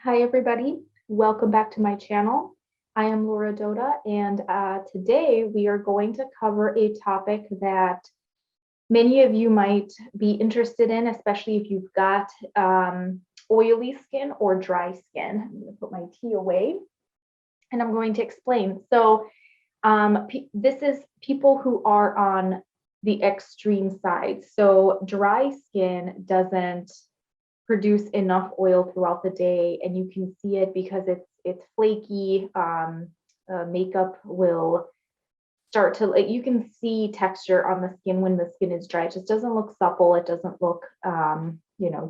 Hi, everybody. Welcome back to my channel. I am Laura Dota, and today we are going to cover a topic that many of you might be interested in, especially if you've got oily skin or dry skin. I'm going to put my tea away, and I'm going to explain. So this is people who are on the extreme side. So dry skin doesn't produce enough oil throughout the day, and you can see it because it's flaky. Makeup will start to, like, you can see texture on the skin when the skin is dry. It just doesn't look supple. It doesn't look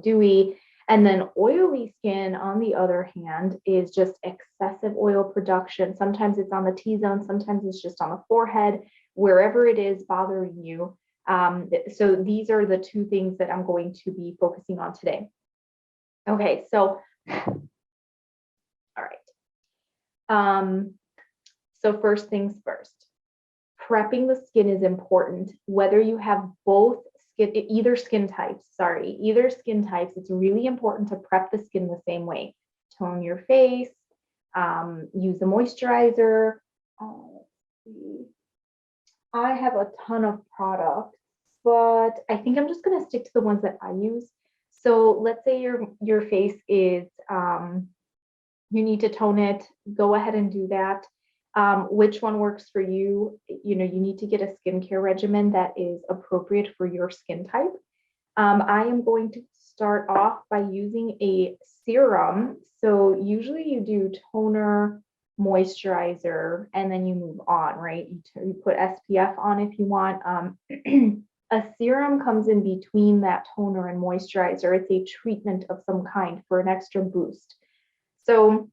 dewy. And then oily skin, on the other hand, is just excessive oil production. Sometimes it's on the T-zone, sometimes it's just on the forehead, wherever it is bothering you. So these are the two things that I'm going to be focusing on today. Okay, so, all right. So first things first, prepping the skin is important. Whether you have either skin types, it's really important to prep the skin the same way. Tone your face, use a moisturizer. Let's see. I have a ton of products, but I think I'm just gonna stick to the ones that I use. So let's say your face is, you need to tone it, go ahead and do that. Which one works for you? You need to get a skincare regimen that is appropriate for your skin type. I am going to start off by using a serum. So usually you do toner, moisturizer, and then you move on, right? You put SPF on if you want. A serum comes in between that toner and moisturizer. It's a treatment of some kind for an extra boost. So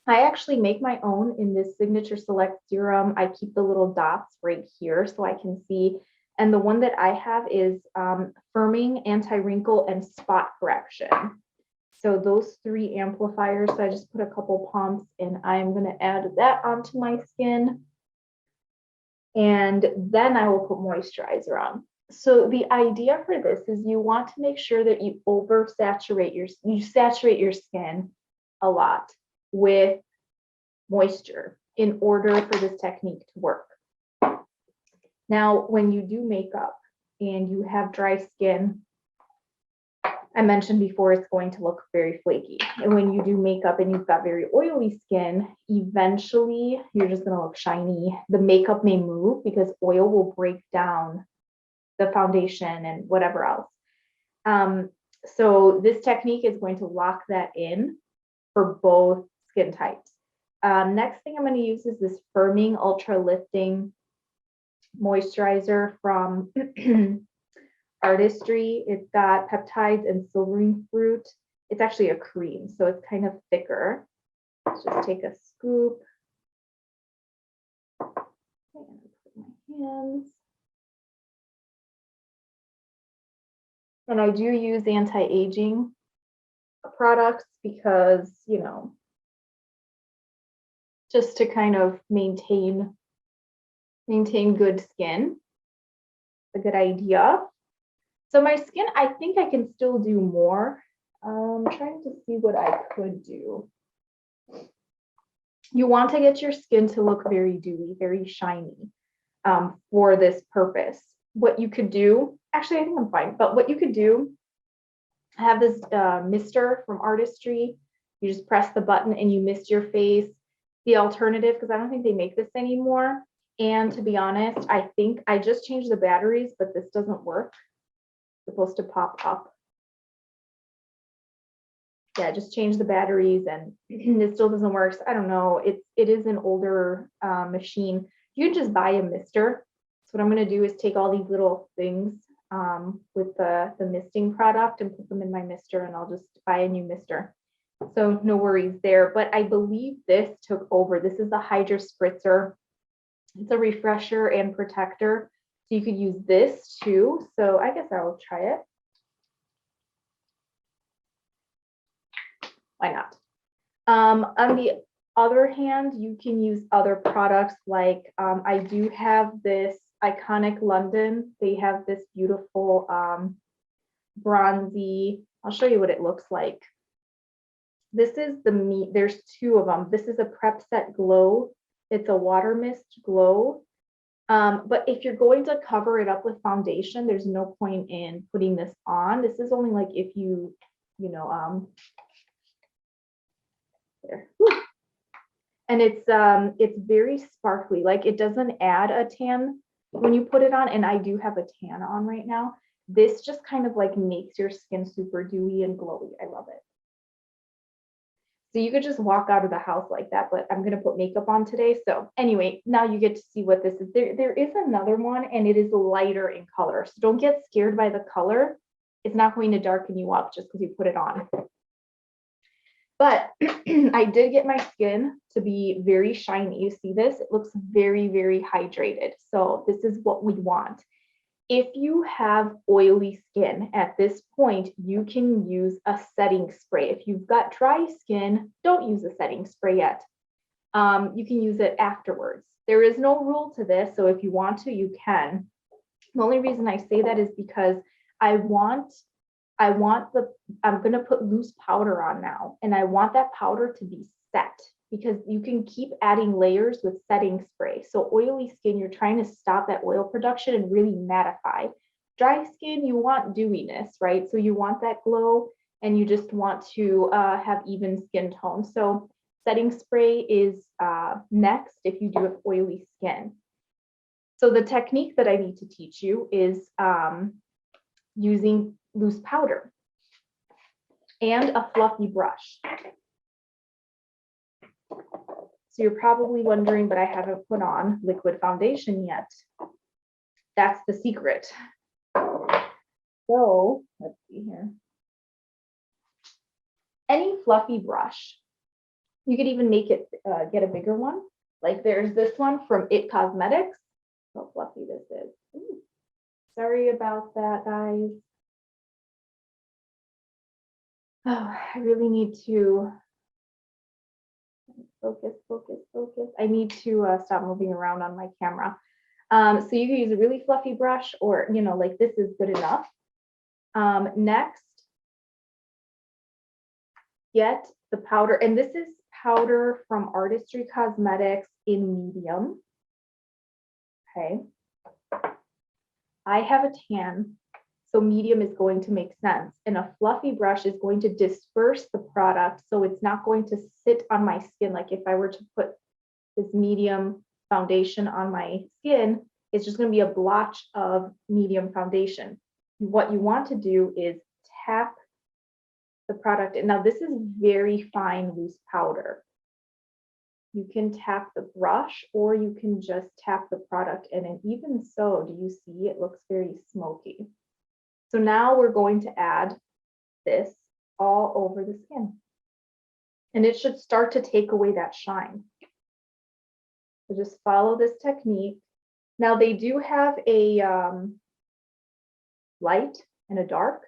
I actually make my own in this Signature Select serum. I keep the little dots right here so I can see. And the one that I have is firming, anti-wrinkle, and spot correction. So those three amplifiers. So I just put a couple pumps, and I'm going to add that onto my skin. And then I will put moisturizer on. So the idea for this is you want to make sure that you saturate your skin a lot with moisture in order for this technique to work. Now, when you do makeup and you have dry skin, I mentioned before, it's going to look very flaky. And when you do makeup and you've got very oily skin, eventually you're just going to look shiny. The makeup may move because oil will break down the foundation and whatever else. So this technique is going to lock that in for both skin types. Next thing I'm going to use is this Firming Ultra Lifting Moisturizer from Artistry. It's got peptides and silvering fruit. It's actually a cream, so it's kind of thicker. Let's just take a scoop and put my hands. And I do use anti-aging products because, just to kind of maintain good skin. It's a good idea. So my skin, I think I can still do more. I'm trying to see what I could do. You want to get your skin to look very dewy, very shiny for this purpose. What you could do, actually, I think I'm fine, but what you could do, I have this mister from Artistry. You just press the button and you mist your face. The alternative, because I don't think they make this anymore. And to be honest, I think I just changed the batteries, but this doesn't work. It's supposed to pop up. Yeah, just change the batteries and it still doesn't work. So I don't know. It is an older machine. You can just buy a mister. So what I'm going to do is take all these little things with the misting product and put them in my mister, and I'll just buy a new mister. So no worries there. But I believe this took over. This is the Hydra Spritzer. It's a refresher and protector. So you could use this too. So I guess I will try it. Why not? On the other hand, you can use other products like I do have this Iconic London. They have this beautiful bronzy. I'll show you what it looks like. This is the meat. There's two of them. This is a Prep Set Glow. It's a water mist glow. But if you're going to cover it up with foundation, there's no point in putting this on. This is only like if you there. And it's very sparkly. Like it doesn't add a tan when you put it on. And I do have a tan on right now. This just kind of like makes your skin super dewy and glowy. I love it. So you could just walk out of the house like that, but I'm going to put makeup on today. So anyway, now you get to see what this is. There is another one and it is lighter in color. So don't get scared by the color. It's not going to darken you up just because you put it on. But I did get my skin to be very shiny. You see this? It looks very, very hydrated. So this is what we want. If you have oily skin at this point, you can use a setting spray. If you've got dry skin, don't use a setting spray yet. You can use it afterwards. There is no rule to this, so if you want to, you can. The only reason I say that is because I'm going to put loose powder on now, and I want that powder to be set, because you can keep adding layers with setting spray. So oily skin, you're trying to stop that oil production and really mattify. Dry skin, you want dewiness, right? So you want that glow and you just want to have even skin tone. So setting spray is next if you do have oily skin. So the technique that I need to teach you is using loose powder and a fluffy brush. So you're probably wondering, but I haven't put on liquid foundation yet. That's the secret. So let's see here. Any fluffy brush. You could even make it, get a bigger one. Like there's this one from IT Cosmetics. How fluffy this is. Ooh, sorry about that, guys. Oh, I really need to focus. I need to stop moving around on my camera. So you can use a really fluffy brush, or, like this is good enough. Next, get the powder, and this is powder from Artistry Cosmetics in medium. Okay. I have a tan, so medium is going to make sense. And a fluffy brush is going to disperse the product, so it's not going to sit on my skin. Like if I were to put this medium foundation on my skin, it's just going to be a blotch of medium foundation. What you want to do is tap the product. And now this is very fine loose powder. You can tap the brush or you can just tap the product in, and even so, do you see it looks very smoky? So now we're going to add this all over the skin, and it should start to take away that shine. So just follow this technique. Now they do have a light and a dark.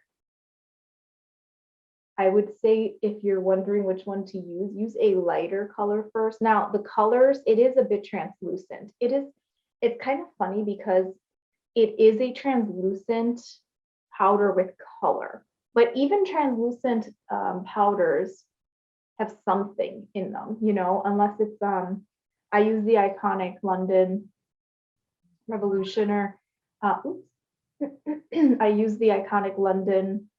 I would say if you're wondering which one to use a lighter color first. Now the colors, it is a bit translucent. It's kind of funny because it is a translucent powder with color, but even translucent powders have something in them, unless it's, I use the iconic London Revolution, or I use the iconic London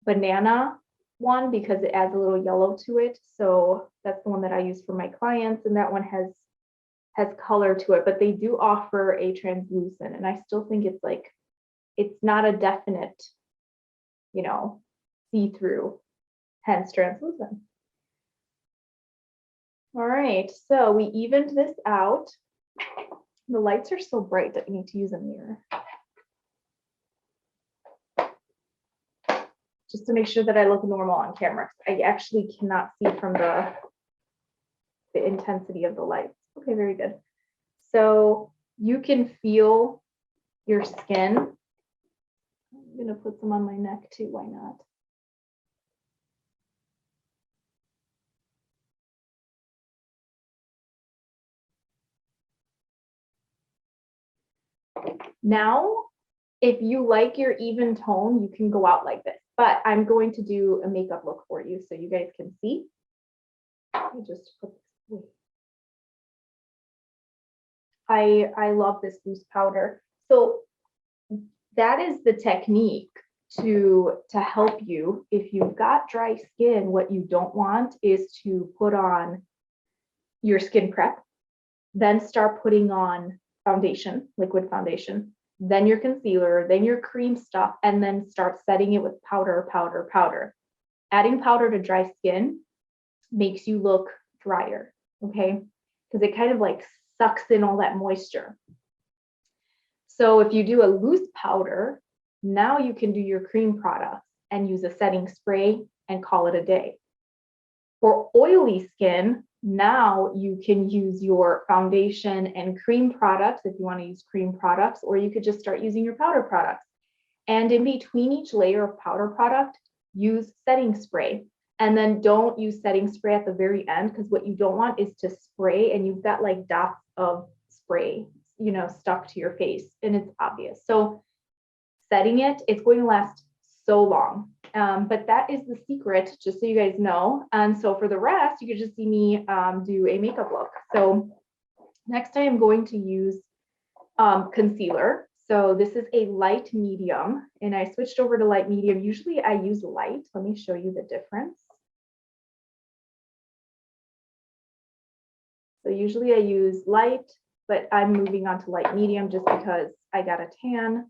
banana one because it adds a little yellow to it. So that's the one that I use for my clients, and that one has color to it, but they do offer a translucent, and I still think it's not a definite, see-through, hence translucent. All right, so we evened this out. The lights are so bright that we need to use a mirror, just to make sure that I look normal on camera. I actually cannot see from the intensity of the lights. Okay, very good. So you can feel your skin. I'm gonna put some on my neck too, why not? Now, if you like your even tone, you can go out like this. but I'm going to do a makeup look for you so you guys can see. Let me just put this away. I love this loose powder. So that is the technique to help you. If you've got dry skin, what you don't want is to put on your skin prep, then start putting on foundation, liquid foundation, then your concealer, then your cream stuff, and then start setting it with powder, powder, powder. Adding powder to dry skin makes you look drier, okay? Because it kind of like sucks in all that moisture. So if you do a loose powder, now you can do your cream products and use a setting spray and call it a day. For oily skin, now you can use your foundation and cream products if you want to use cream products, or you could just start using your powder products. And in between each layer of powder product, use setting spray. And then don't use setting spray at the very end, because what you don't want is to spray and you've got like dots of spray, you know, stuck to your face and it's obvious. So setting it, it's going to last so long. But that is the secret, just so you guys know. And so for the rest, you could just see me do a makeup look. So next I am going to use concealer. So this is a light medium, and I switched over to light medium. Usually I use light. Let me show you the difference. So usually I use light, but I'm moving on to light medium just because I got a tan.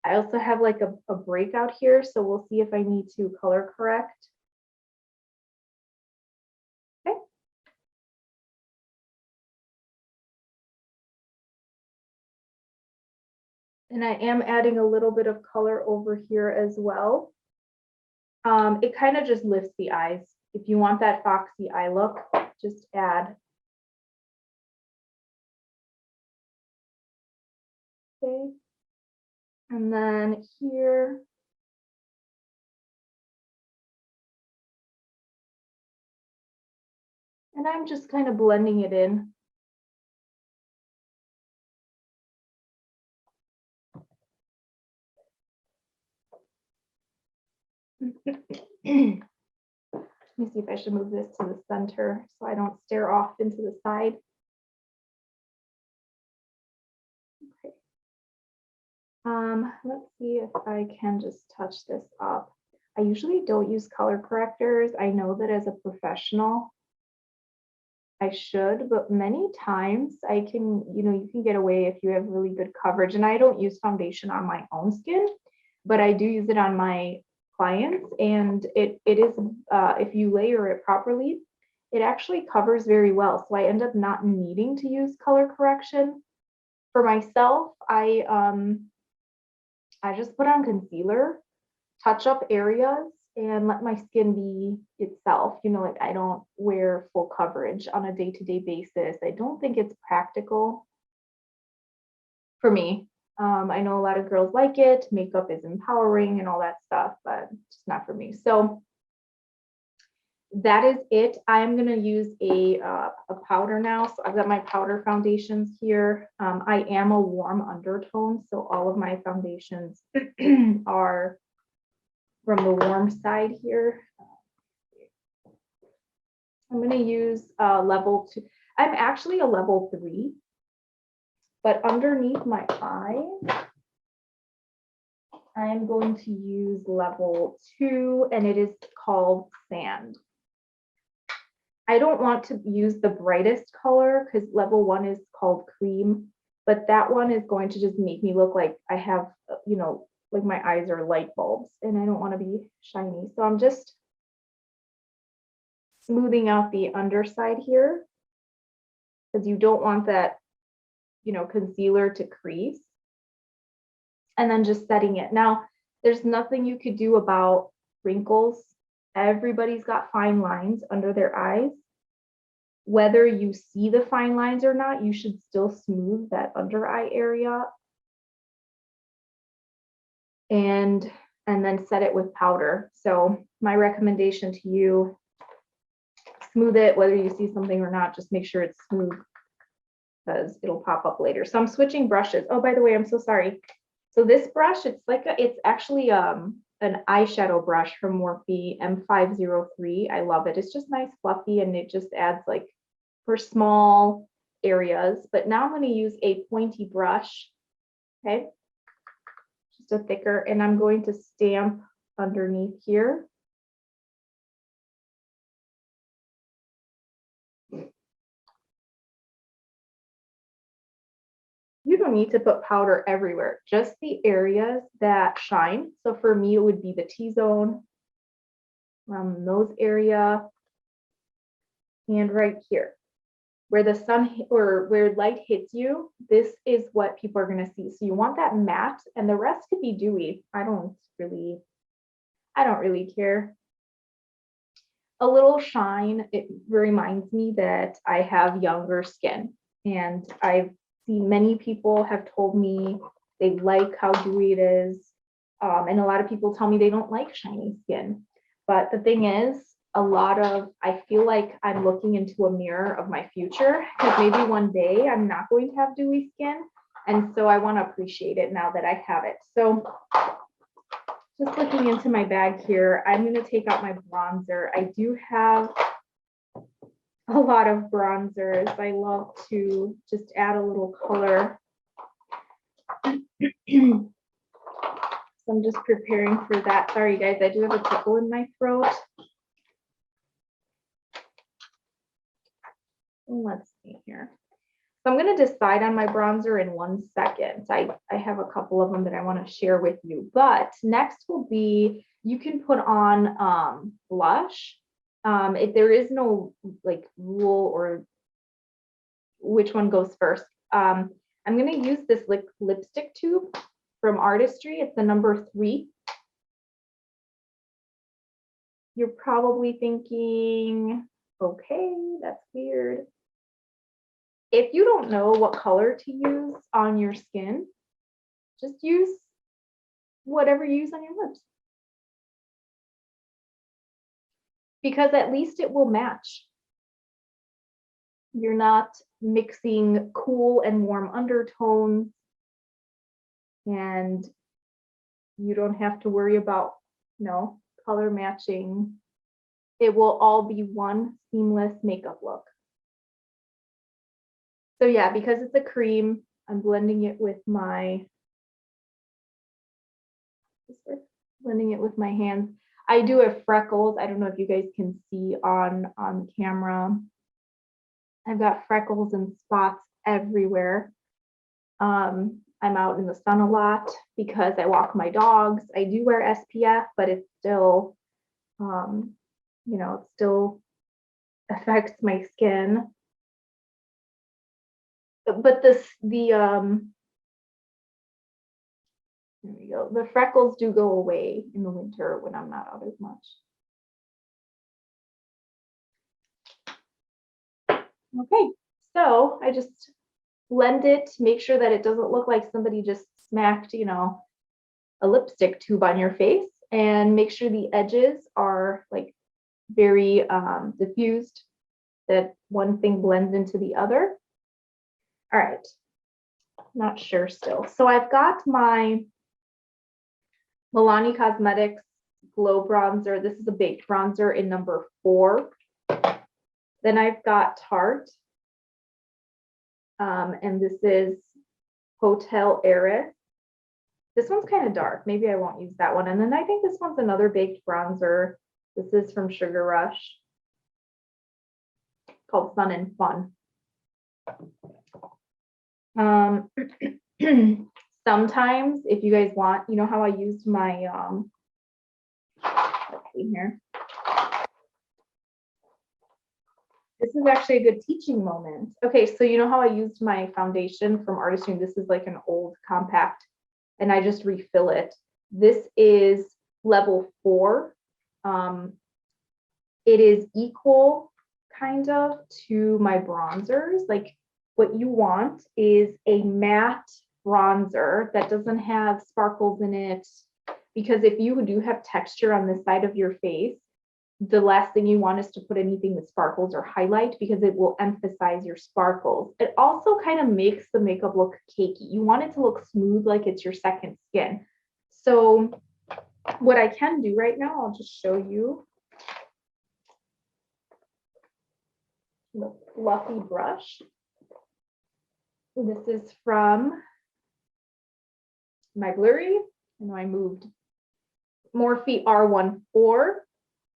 I also have like a breakout here, so we'll see if I need to color correct. Okay. And I am adding a little bit of color over here as well. It kind of just lifts the eyes. If you want that foxy eye look, just add. Okay. And then here. And I'm just kind of blending it in. Let me see if I should move this to the center so I don't stare off into the side. Okay. Let's see if I can just touch this up. I usually don't use color correctors. I know that as a professional, I should, but many times I can, you know, you can get away if you have really good coverage. And I don't use foundation on my own skin, but I do use it on my clients. And it is, if you layer it properly, it actually covers very well. So I end up not needing to use color correction. For myself, I just put on concealer, touch up areas, and let my skin be itself. You know, like I don't wear full coverage on a day-to-day basis. I don't think it's practical for me. I know a lot of girls like it. Makeup is empowering and all that stuff, but it's not for me. So that is it. I'm going to use a powder now. So I've got my powder foundations here. I am a warm undertone, so all of my foundations are from the warm side here. I'm going to use level 2. I'm actually a level 3, but underneath my eye, I'm going to use level 2, and it is called Sand. I don't want to use the brightest color because level 1 is called Cream, but that one is going to just make me look like I have, you know, like my eyes are light bulbs and I don't want to be shiny. So I'm just smoothing out the underside here because you don't want that, you know, concealer to crease. And then just setting it. Now, there's nothing you could do about wrinkles. Everybody's got fine lines under their eyes. Whether you see the fine lines or not, you should still smooth that under eye area. And then set it with powder. So my recommendation to you, smooth it, whether you see something or not, just make sure it's smooth because it'll pop up later. So I'm switching brushes. Oh, by the way, I'm so sorry. So this brush, it's like it's actually an eyeshadow brush from Morphe M503. I love it. It's just nice, fluffy, and it just adds like for small areas. But now I'm going to use a pointy brush. Okay. Just a thicker, and I'm going to stamp underneath here. You don't need to put powder everywhere, just the areas that shine. So for me, it would be the T-zone, nose area, and right here. Where the sun or where light hits you, this is what people are going to see. So you want that matte, and the rest could be dewy. I don't really care. A little shine, it reminds me that I have younger skin, and I've seen many people have told me they like how dewy it is. And a lot of people tell me they don't like shiny skin. But the thing is, I feel like I'm looking into a mirror of my future, because maybe one day I'm not going to have dewy skin. And so I want to appreciate it now that I have it. So just looking into my bag here, I'm going to take out my bronzer. I do have a lot of bronzers. I love to just add a little color. So I'm just preparing for that. Sorry guys, I do have a tickle in my throat. Let's see here. So I'm going to decide on my bronzer in 1 second. I have a couple of them that I want to share with you. But next will be, you can put on blush. If there is no like rule or which one goes first. I'm going to use this lipstick tube from Artistry. It's the number 3. You're probably thinking, okay, that's weird. If you don't know what color to use on your skin, just use whatever you use on your lips. Because at least it will match. You're not mixing cool and warm undertones, and you don't have to worry about, color matching. It will all be one seamless makeup look. So yeah, because it's a cream, I'm blending it with my hands. I do have freckles. I don't know if you guys can see on camera. I've got freckles and spots everywhere. I'm out in the sun a lot because I walk my dogs. I do wear SPF, but it's still, it still affects my skin. But there we go. The freckles do go away in the winter when I'm not out as much. Okay, so I just blend it to make sure that it doesn't look like somebody just smacked, a lipstick tube on your face, and make sure the edges are like very diffused, that one thing blends into the other. All right, not sure still. So I've got my Milani Cosmetics Glow Bronzer. This is a baked bronzer in number 4. Then I've got Tarte. And this is Hotel Heiress. This one's kind of dark. Maybe I won't use that one. And then I think this one's another baked bronzer. This is from Sugar Rush, called Sun and Fun. Sometimes if you guys want, how I used my, let's see here. This is actually a good teaching moment. Okay, so you know how I used my foundation from Artistry? This is like an old compact, and I just refill it. This is level 4. It is equal kind of to my bronzers. Like what you want is a matte bronzer that doesn't have sparkles in it, because if you do have texture on the side of your face, the last thing you want is to put anything with sparkles or highlight, because it will emphasize your sparkles. It also kind of makes the makeup look cakey. You want it to look smooth, like it's your second skin. So What I can do right now, I'll just show you the fluffy brush. This is from my Blurry. I know I moved Morphe R14,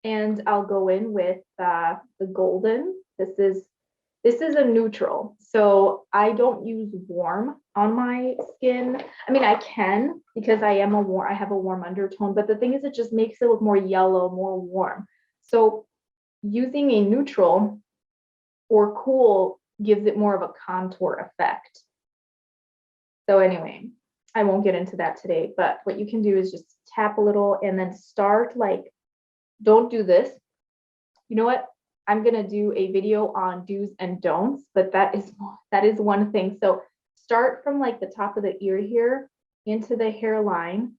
and I'll go in with the golden. This is a neutral, so I don't use warm on my skin. I mean, I can because I have a warm undertone, but the thing is, it just makes it look more yellow, more warm. So using a neutral or cool gives it more of a contour effect. So anyway, I won't get into that today, but what you can do is just tap a little and then start like, don't do this. You know what? I'm going to do a video on do's and don'ts, but that is one thing. So start from like the top of the ear here into the hairline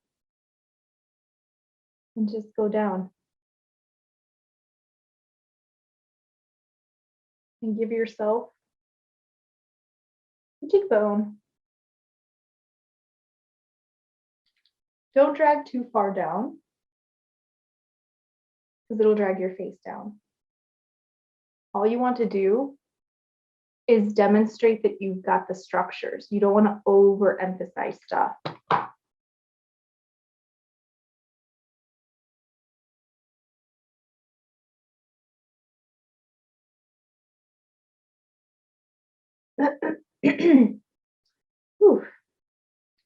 and just go down. And give yourself a cheekbone. Don't drag too far down because it'll drag your face down. All you want to do is demonstrate that you've got the structures. You don't want to overemphasize stuff. Whew.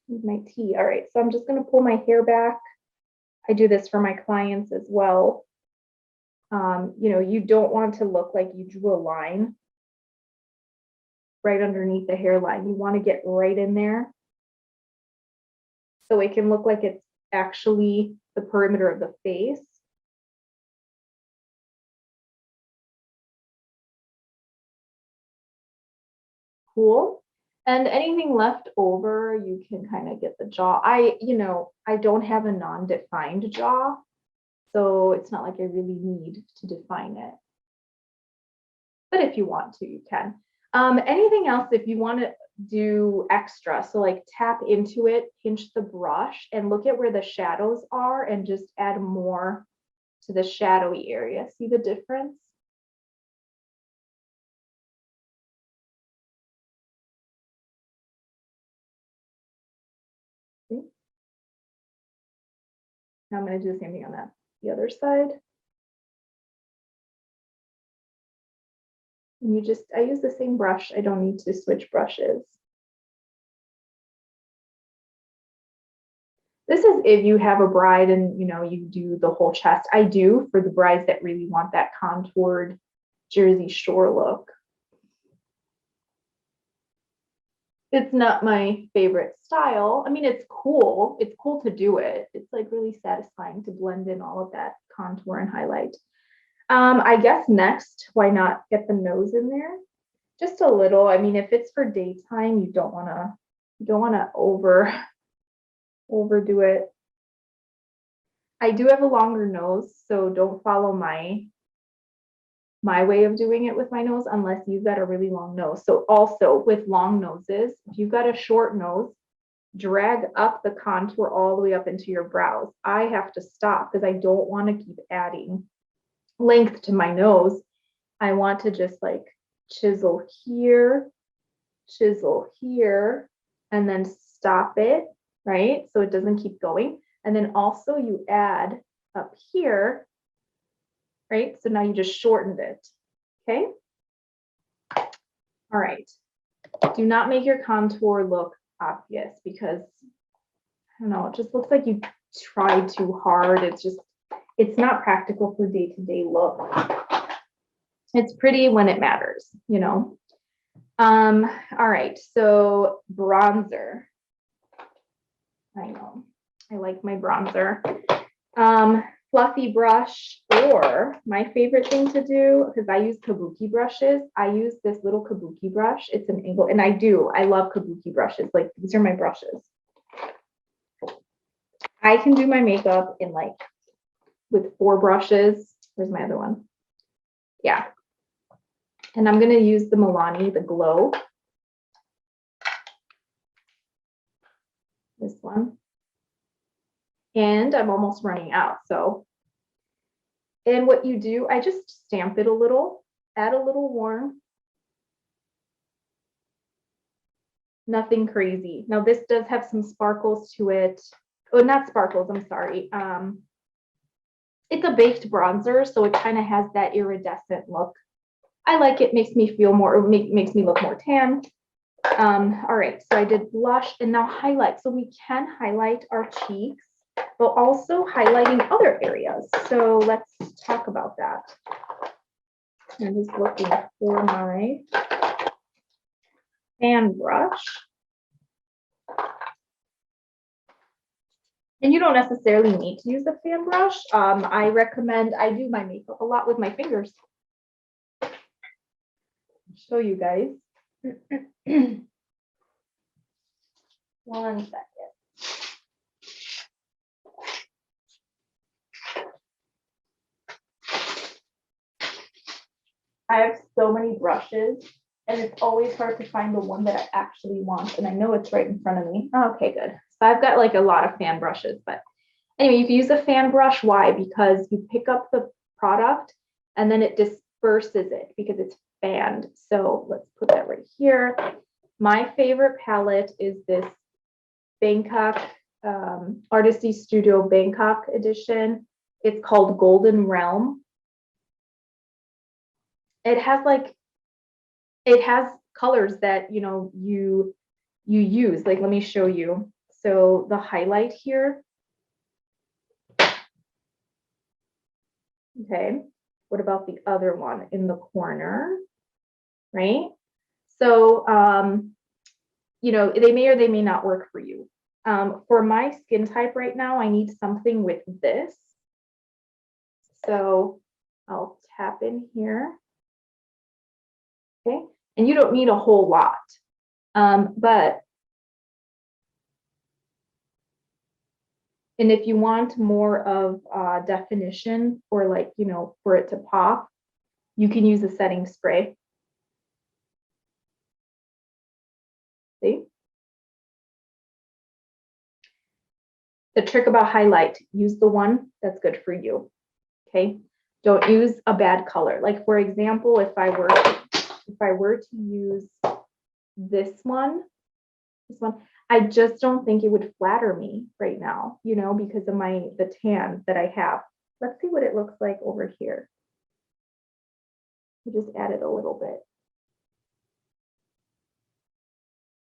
Need my tea. All right, so I'm just going to pull my hair back. I do this for my clients as well. You know, you don't want to look like you drew a line right underneath the hairline. You want to get right in there so it can look like it's actually the perimeter of the face. Cool. And anything left over, you can kind of get the jaw. I don't have a non-defined jaw, so it's not like I really need to define it. But if you want to, you can. Anything else, if you want to do extra, so like tap into it, pinch the brush, and look at where the shadows are and just add more to the shadowy area. See the difference? See? Now I'm going to do the same thing on the other side. And I use the same brush. I don't need to switch brushes. This is if you have a bride and, you know, you do the whole chest. I do for the brides that really want that contoured Jersey Shore look. It's not my favorite style. I mean, it's cool. It's cool to do it. It's like really satisfying to blend in all of that contour and highlight. I guess next, why not get the nose in there? Just a little. I mean, if it's for daytime, you don't want to overdo it. I do have a longer nose, so don't follow my way of doing it with my nose unless you've got a really long nose. So also with long noses, if you've got a short nose, drag up the contour all the way up into your brows. I have to stop because I don't want to keep adding length to my nose. I want to just like chisel here, and then stop it, right? So it doesn't keep going. And then also you add up here, right? So now you just shortened it, okay? All right. Do not make your contour look obvious because, I don't know, it just looks like you tried too hard. It's not practical for day-to-day look. It's pretty when it matters, you know? All right, so bronzer. I know, I like my bronzer. Fluffy brush, or my favorite thing to do, because I use kabuki brushes, I use this little kabuki brush. It's an angle, and I love kabuki brushes. Like, these are my brushes. I can do my makeup in like with 4 brushes. Where's my other one? Yeah. And I'm going to use the Milani, the Glow. This one. and I'm almost running out. So, and what you do, I just stamp it a little, add a little warm. Nothing crazy. Now this does have some sparkles to it. Oh, not sparkles, I'm sorry. It's a baked bronzer, so it kind of has that iridescent look. I like it, makes me feel more, makes me look more tan. All right, so I did blush and now highlight. So we can highlight our cheeks, but also highlighting other areas. So let's talk about that. I'm just looking for my fan brush. And you don't necessarily need to use a fan brush. I recommend, I do my makeup a lot with my fingers. I'll show you guys. One second. I have so many brushes and it's always hard to find the one that I actually want. And I know it's right in front of me. Okay, good. So I've got like a lot of fan brushes, but anyway, you can use a fan brush. Why? Because you pick up the product and then it disperses it because it's fanned. So let's put that right here. My favorite palette is this Bangkok Artisty Studio Bangkok edition. It's called Golden Realm. It has colors that you use. Like, let me show you. So the highlight here. Okay, what about the other one in the corner, right? So they may or they may not work for you. For my skin type right now, I need something with this. So I'll tap in here. Okay, and you don't need a whole lot, but and if you want more of definition or like, for it to pop, you can use a setting spray. See? The trick about highlight, use the one that's good for you. Okay, don't use a bad color. Like, for example, if I were to use this one, I just don't think it would flatter me right now, because of the tan that I have. Let's see what it looks like over here. We just added a little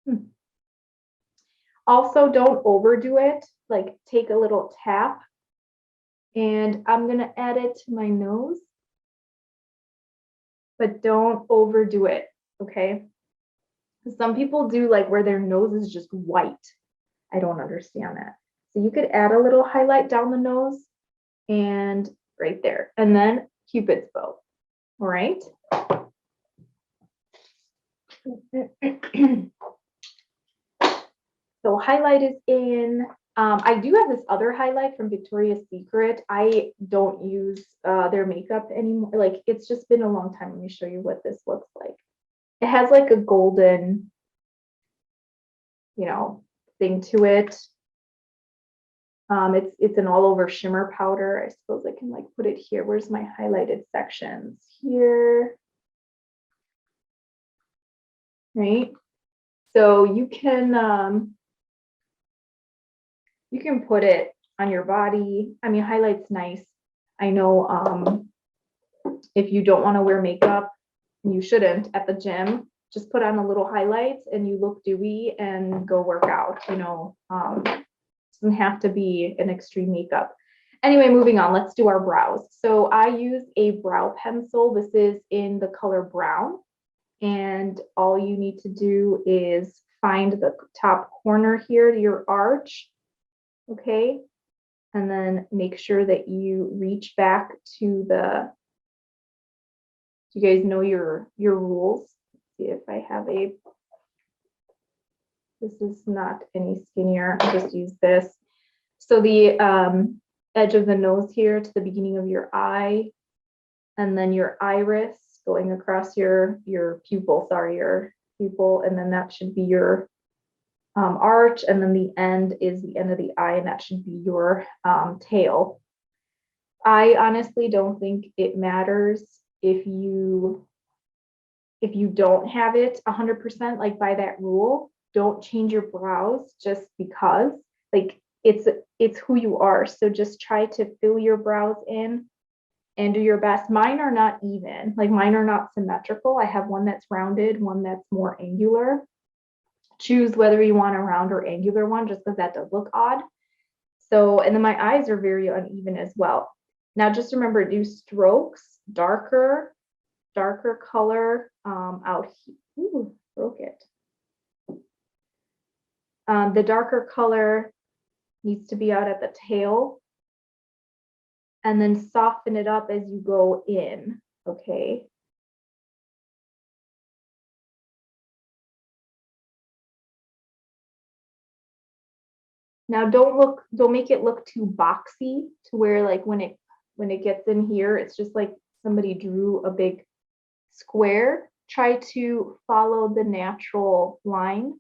bit. Also, don't overdo it. Like, take a little tap, and I'm gonna add it to my nose, but don't overdo it, okay? Some people do like where their nose is just white. I don't understand that. So you could add a little highlight down the nose and right there, and then Cupid's bow. All right. So highlight is in. I do have this other highlight from Victoria's Secret. I don't use their makeup anymore. Like, it's just been a long time. Let me show you what this looks like. It has like a golden, thing to it. It's an all over shimmer powder. I suppose I can like put it here. Where's my highlighted sections? Here. Right. So you can put it on your body. I mean, highlight's nice. I know if you don't want to wear makeup, you shouldn't at the gym, just put on a little highlight and you look dewy and go work out. Doesn't have to be an extreme makeup. Anyway, moving on, let's do our brows. So I use a brow pencil. This is in the color brown. And all you need to do is find the top corner here to your arch. Okay. And then make sure that you reach back to you guys know your rules. Let's see if I have this is not any skinnier. I'll just use this. So the edge of the nose here to the beginning of your eye, and then your iris going across your pupil, and then that should be your arch, and then the end is the end of the eye, and that should be your tail. I honestly don't think it matters if you don't have it 100%, like by that rule. Don't change your brows just because, like, it's who you are. So just try to fill your brows in and do your best. Mine are not even, like mine are not symmetrical. I have one that's rounded, one that's more angular. Choose whether you want a round or angular one, just because that does look odd. So, and then my eyes are very uneven as well. Now, just remember, do strokes, darker color out here. Ooh, broke it. The darker color needs to be out at the tail, and then soften it up as you go in, okay? Now don't make it look too boxy to where like when it gets in here, it's just like somebody drew a big square. Try to follow the natural line.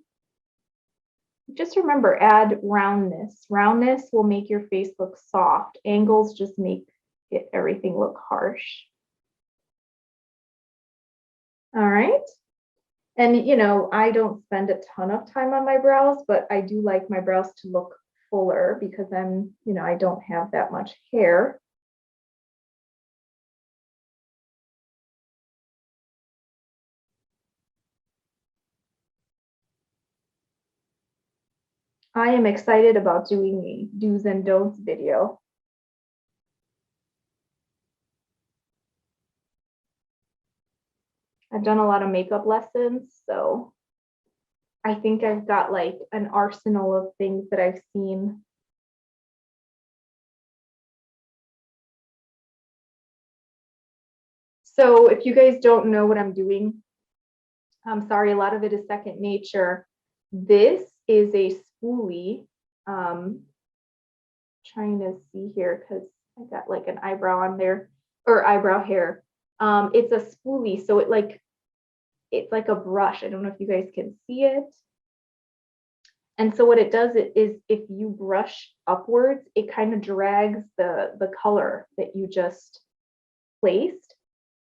Just remember, add roundness. Roundness will make your face look soft. Angles just make everything look harsh. All right. And, you know, I don't spend a ton of time on my brows, but I do like my brows to look fuller because I'm, you know, I don't have that much hair. I am excited about doing the do's and don'ts video. I've done a lot of makeup lessons, so I think I've got like an arsenal of things that I've seen. So if you guys don't know what I'm doing, I'm sorry, a lot of it is second nature. This is a spoolie. Trying to see here because I got like an eyebrow on there, or eyebrow hair. It's a spoolie, so it's like a brush. I don't know if you guys can see it. And so what it does is if you brush upwards, it kind of drags the color that you just placed,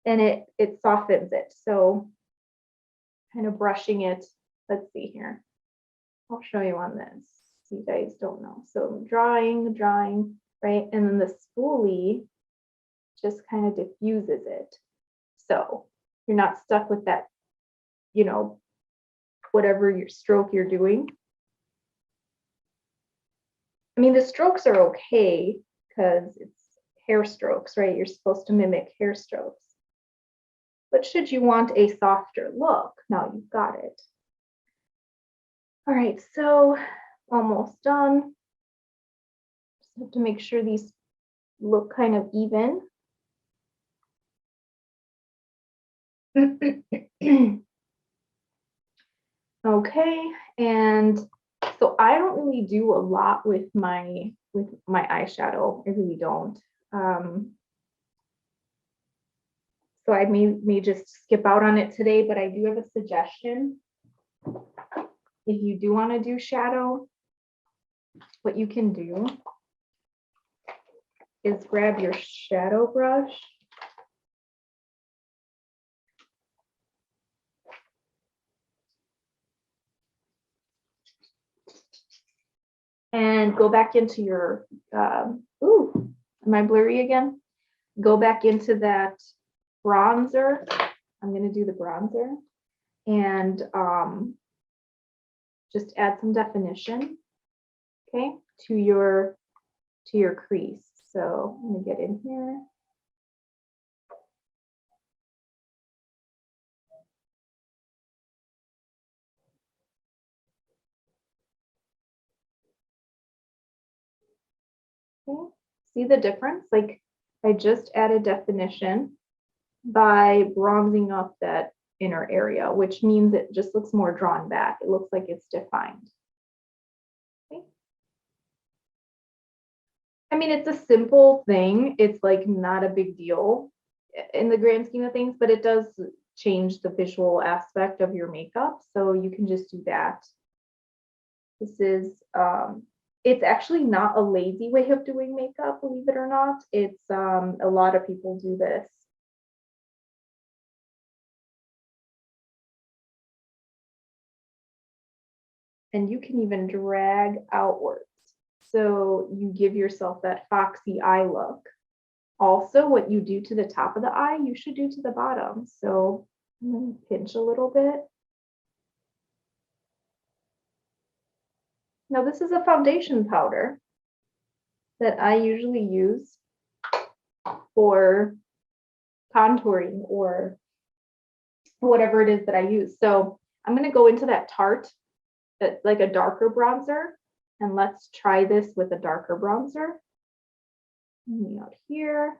and it softens it. So kind of brushing it. Let's see here. I'll show you on this. You guys don't know. So drawing, right? And then the spoolie just kind of diffuses it. So you're not stuck with that, you know, whatever your stroke you're doing. I mean, the strokes are okay because it's hair strokes, right? You're supposed to mimic hair strokes. But should you want a softer look, now you've got it. All right, so almost done. Just have to make sure these look kind of even. Okay, and so I don't really do a lot with my eyeshadow. I really don't. So I may just skip out on it today, but I do have a suggestion. If you do want to do shadow, what you can do is grab your shadow brush and go back into your, ooh, am I blurry again? Go back into that bronzer. I'm going to do the bronzer and just add some definition, okay, to your crease. So let me get in here. Okay. See the difference? Like I just added definition by bronzing up that inner area, which means it just looks more drawn back. It looks like it's defined. Okay. I mean, it's a simple thing. It's like not a big deal in the grand scheme of things, but it does change the visual aspect of your makeup. So you can just do that. This is, it's actually not a lazy way of doing makeup, believe it or not. It's, a lot of people do this. And you can even drag outwards. So you give yourself that foxy eye look. Also, what you do to the top of the eye, you should do to the bottom. So I'm going to pinch a little bit. Now, this is a foundation powder that I usually use for contouring or whatever it is that I use. So I'm going to go into that Tarte, that like a darker bronzer, and let's try this with a darker bronzer. Me out here.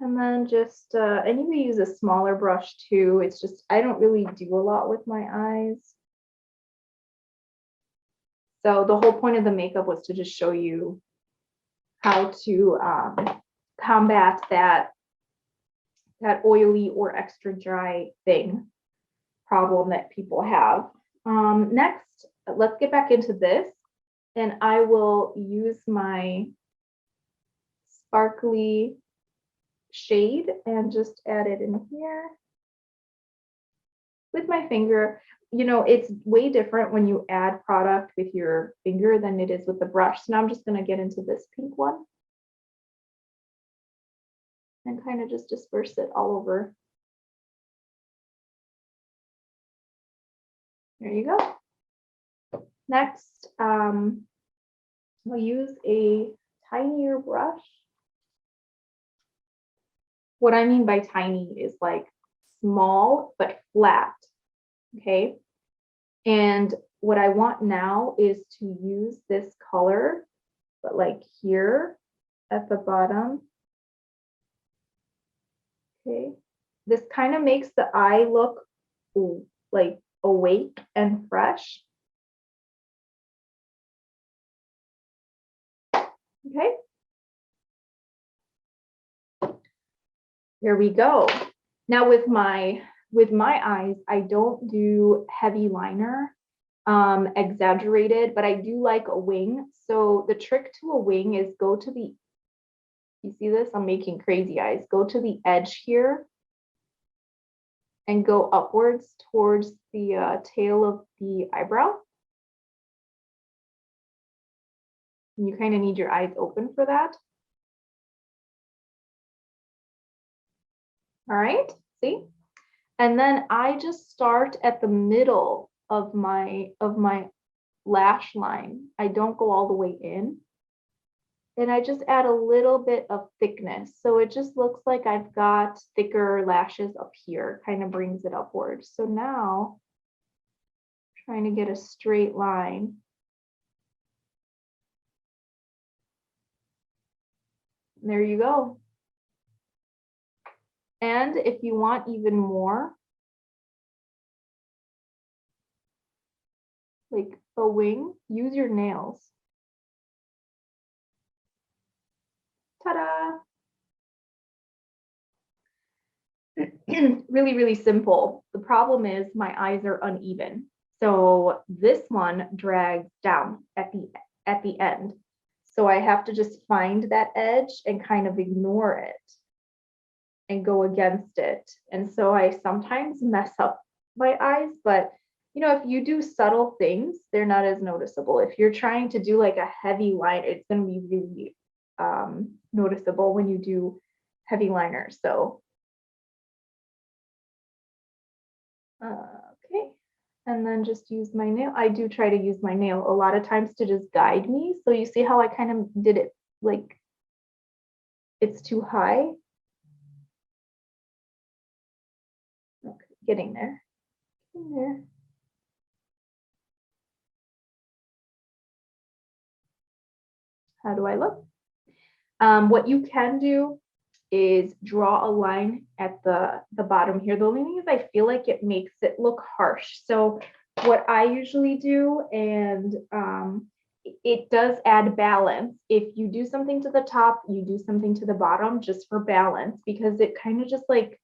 And then just, and you can use a smaller brush too. It's just, I don't really do a lot with my eyes. So the whole point of the makeup was to just show you how to combat that oily or extra dry thing problem that people have. Next, let's get back into this, and I will use my sparkly shade and just add it in here with my finger. You know, it's way different when you add product with your finger than it is with the brush. So now I'm just going to get into this pink one and kind of just disperse it all over. There you go. Next, I'll use a tinier brush. What I mean by tiny is like small but flat, okay? And what I want now is to use this color, but like here at the bottom, okay? This kind of makes the eye look like awake and fresh. Okay. Here we go. Now with my eyes, I don't do heavy liner, exaggerated, but I do like a wing. So the trick to a wing is go to the, you see this? I'm making crazy eyes. Go to the edge here and go upwards towards the tail of the eyebrow. And you kind of need your eyes open for that. All right, see? And then I just start at the middle of my lash line. I don't go all the way in. And I just add a little bit of thickness. So it just looks like I've got thicker lashes up here, kind of brings it upwards. So now, trying to get a straight line. And there you go. And if you want even more, like a wing, use your nails. Ta-da! Really, really simple. The problem is my eyes are uneven. So this one drags down at the end. So I have to just find that edge and kind of ignore it and go against it. And so I sometimes mess up my eyes, but you know, if you do subtle things, they're not as noticeable. If you're trying to do like a heavy line, it's going to be really noticeable when you do heavy liner. So okay, and then just use my nail. I do try to use my nail a lot of times to just guide me. So you see how I kind of did it like it's too high. Okay, getting there. Getting there. How do I look? What you can do is draw a line at the bottom here. The only thing is I feel like it makes it look harsh. So what I usually do, and it does add balance. If you do something to the top, you do something to the bottom just for balance, because it kind of just like,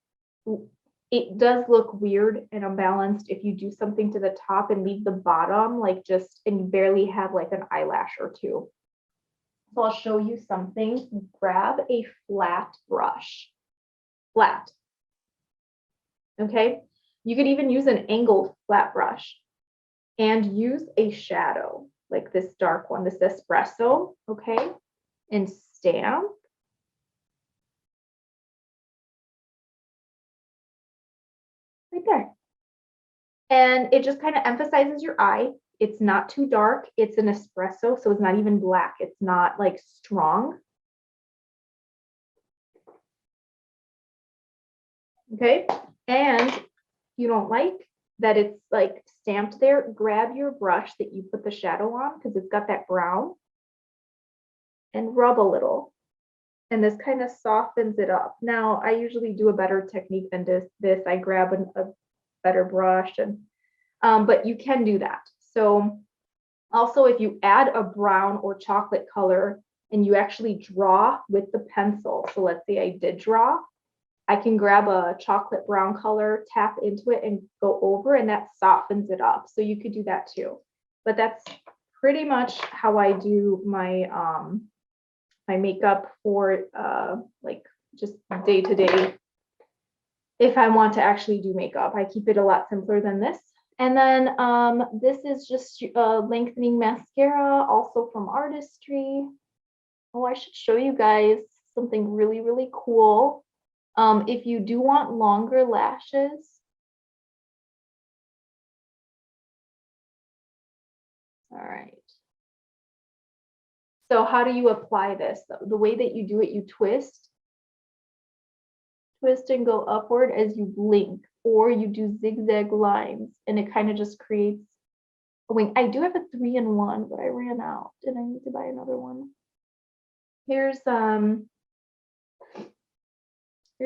it does look weird and unbalanced if you do something to the top and leave the bottom like just, and you barely have like an eyelash or two. So I'll show you something. Grab a flat brush, flat. Okay. You could even use an angled flat brush and use a shadow like this dark one, this espresso. Okay. And stamp. Right there. And it just kind of emphasizes your eye. It's not too dark. It's an espresso, so it's not even black. It's not like strong. Okay. And you don't like that it's like stamped there, grab your brush that you put the shadow on because it's got that brown and rub a little. And this kind of softens it up. Now, I usually do a better technique than this. I grab a better brush, and but you can do that. So also, if you add a brown or chocolate color and you actually draw with the pencil, so let's say I did draw, I can grab a chocolate brown color, tap into it and go over, and that softens it up. So you could do that too. But that's pretty much how I do my my makeup for like just day to day. If I want to actually do makeup, I keep it a lot simpler than this. And then this is just a lengthening mascara, also from Artistry. Oh, I should show you guys something really, really cool. If you do want longer lashes, all right. So how do you apply this? The way that you do it, you twist and go upward as you blink, or you do zigzag lines, and it kind of just creates a wing. I do have a 3-in-1, but I ran out. Did I need to buy another one? Here's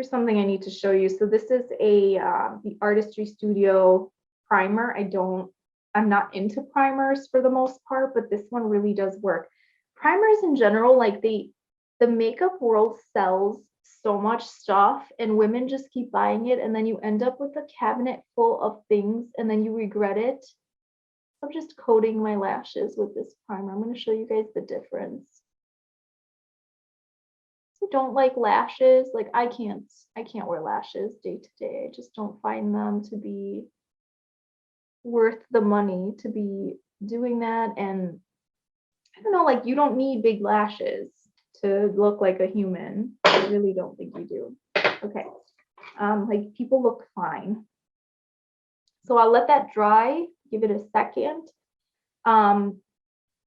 something I need to show you. So this is a the Artistry Studio primer. I'm not into primers for the most part, but this one really does work. Primers in general, like the makeup world sells so much stuff and women just keep buying it, and then you end up with a cabinet full of things and then you regret it. I'm just coating my lashes with this primer. I'm going to show you guys the difference. I don't like lashes. Like I can't wear lashes day to day. I just don't find them to be worth the money to be doing that. And I don't know, like you don't need big lashes to look like a human. I really don't think you do. Okay. Like people look fine. So I'll let that dry, give it a second.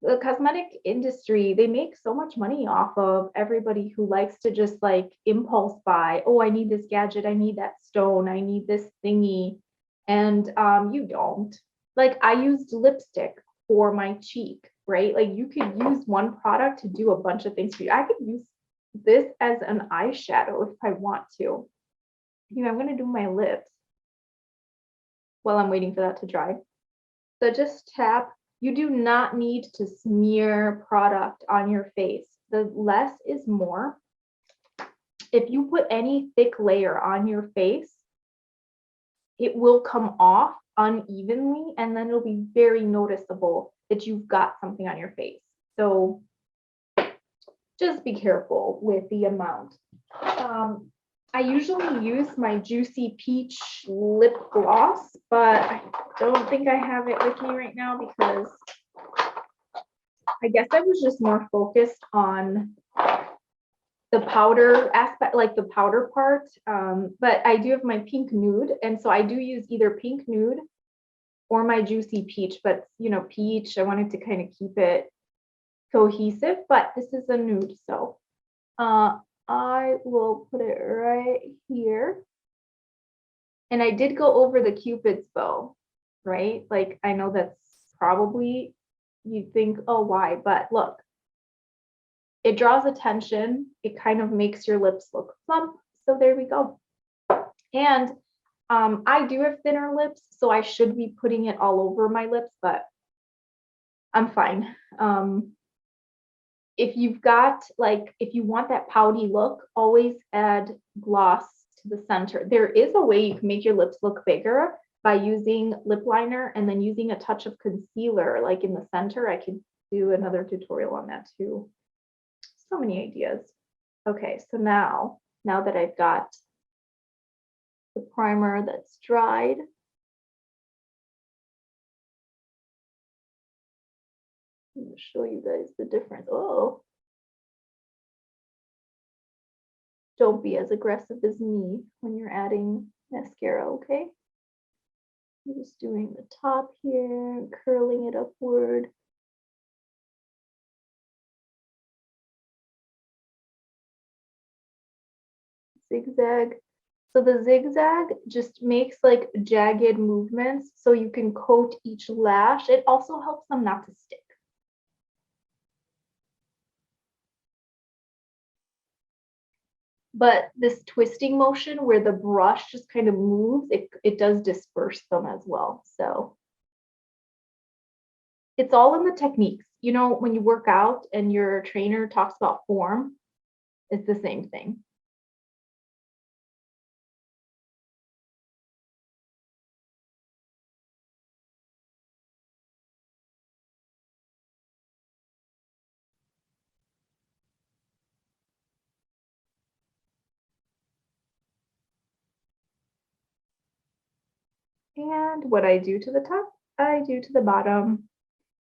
The cosmetic industry, they make so much money off of everybody who likes to just like impulse buy. Oh, I need this gadget, I need that stone, I need this thingy. And you don't. Like I used lipstick for my cheek, right? Like you could use one product to do a bunch of things for you. I could use this as an eyeshadow if I want to. You know, I'm going to do my lips while I'm waiting for that to dry. So just tap. You do not need to smear product on your face. The less is more. If you put any thick layer on your face, it will come off unevenly, and then it'll be very noticeable that you've got something on your face. So just be careful with the amount. I usually use my Juicy Peach lip gloss, but I don't think I have it with me right now because I guess I was just more focused on the powder aspect, like the powder part. But I do have my pink nude, and so I do use either pink nude or my Juicy Peach, but you know, peach, I wanted to kind of keep it cohesive, but this is a nude, so I will put it right here. And I did go over the Cupid's bow, right? Like I know that's probably, you think, oh, why? But look, It draws attention. It kind of makes your lips look plump. So there we go. And I do have thinner lips, so I should be putting it all over my lips, but I'm fine. If you've got if you want that pouty look, always add gloss to the center. There is a way you can make your lips look bigger by using lip liner and then using a touch of concealer like in the center. I could do another tutorial on that too. So many ideas. Okay, so now that I've got the primer that's dried, I'm going to show you guys the difference. Oh, don't be as aggressive as me when you're adding mascara, okay? I'm just doing the top here, curling it upward. Zigzag. So the zigzag just makes like jagged movements so you can coat each lash. It also helps them not to stick. But this twisting motion where the brush just kind of moves, it does disperse them as well. So it's all in the techniques. You know, when you work out and your trainer talks about form, it's the same thing. And what I do to the top, I do to the bottom.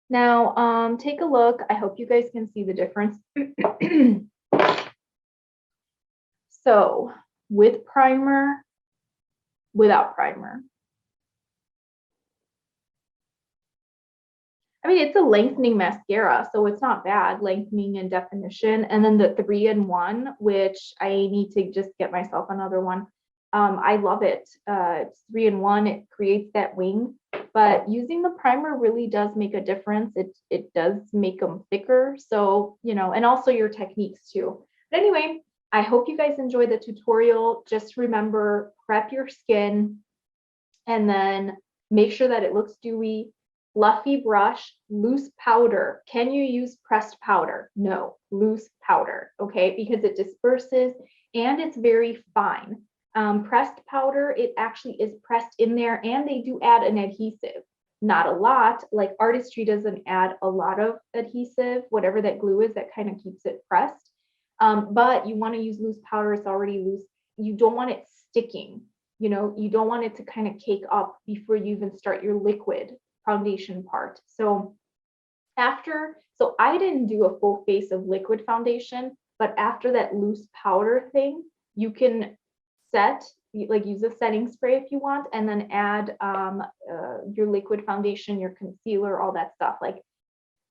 Now, take a look. I hope you guys can see the difference. So with primer, without primer. I mean, it's a lengthening mascara, so it's not bad, lengthening and definition. And then the 3-in-1, which I need to just get myself another one. I love it. It's 3-in-1. It creates that wing, but using the primer really does make a difference. It does make them thicker. So, you know, and also your techniques too. But anyway, I hope you guys enjoyed the tutorial. Just remember, prep your skin and then make sure that it looks dewy. Fluffy brush, loose powder. Can you use pressed powder? No, loose powder, okay? Because it disperses and it's very fine. Pressed powder, it actually is pressed in there and they do add an adhesive. Not a lot, like Artistry doesn't add a lot of adhesive, whatever that glue is that kind of keeps it pressed. But you want to use loose powder, it's already loose. You don't want it sticking, you know, you don't want it to kind of cake up before you even start your liquid foundation part. So I didn't do a full face of liquid foundation, but after that loose powder thing, you can use a setting spray if you want, and then add your liquid foundation, your concealer, all that stuff. Like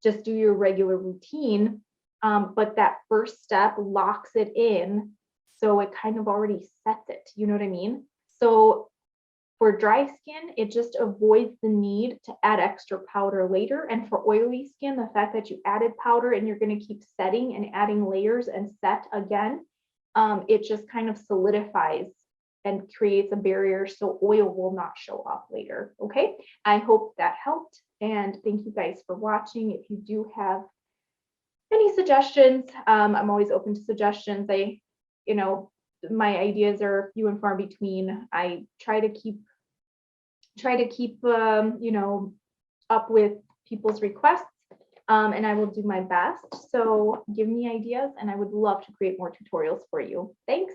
just do your regular routine. But that first step locks it in. So it kind of already sets it, you know what I mean? So for dry skin, it just avoids the need to add extra powder later. And for oily skin, the fact that you added powder and you're going to keep setting and adding layers and set again, it just kind of solidifies and creates a barrier so oil will not show up later. Okay, I hope that helped. And thank you guys for watching. If you do have any suggestions, I'm always open to suggestions. My ideas are few and far between. I try to keep up with people's requests, and I will do my best. So give me ideas and I would love to create more tutorials for you. Thanks.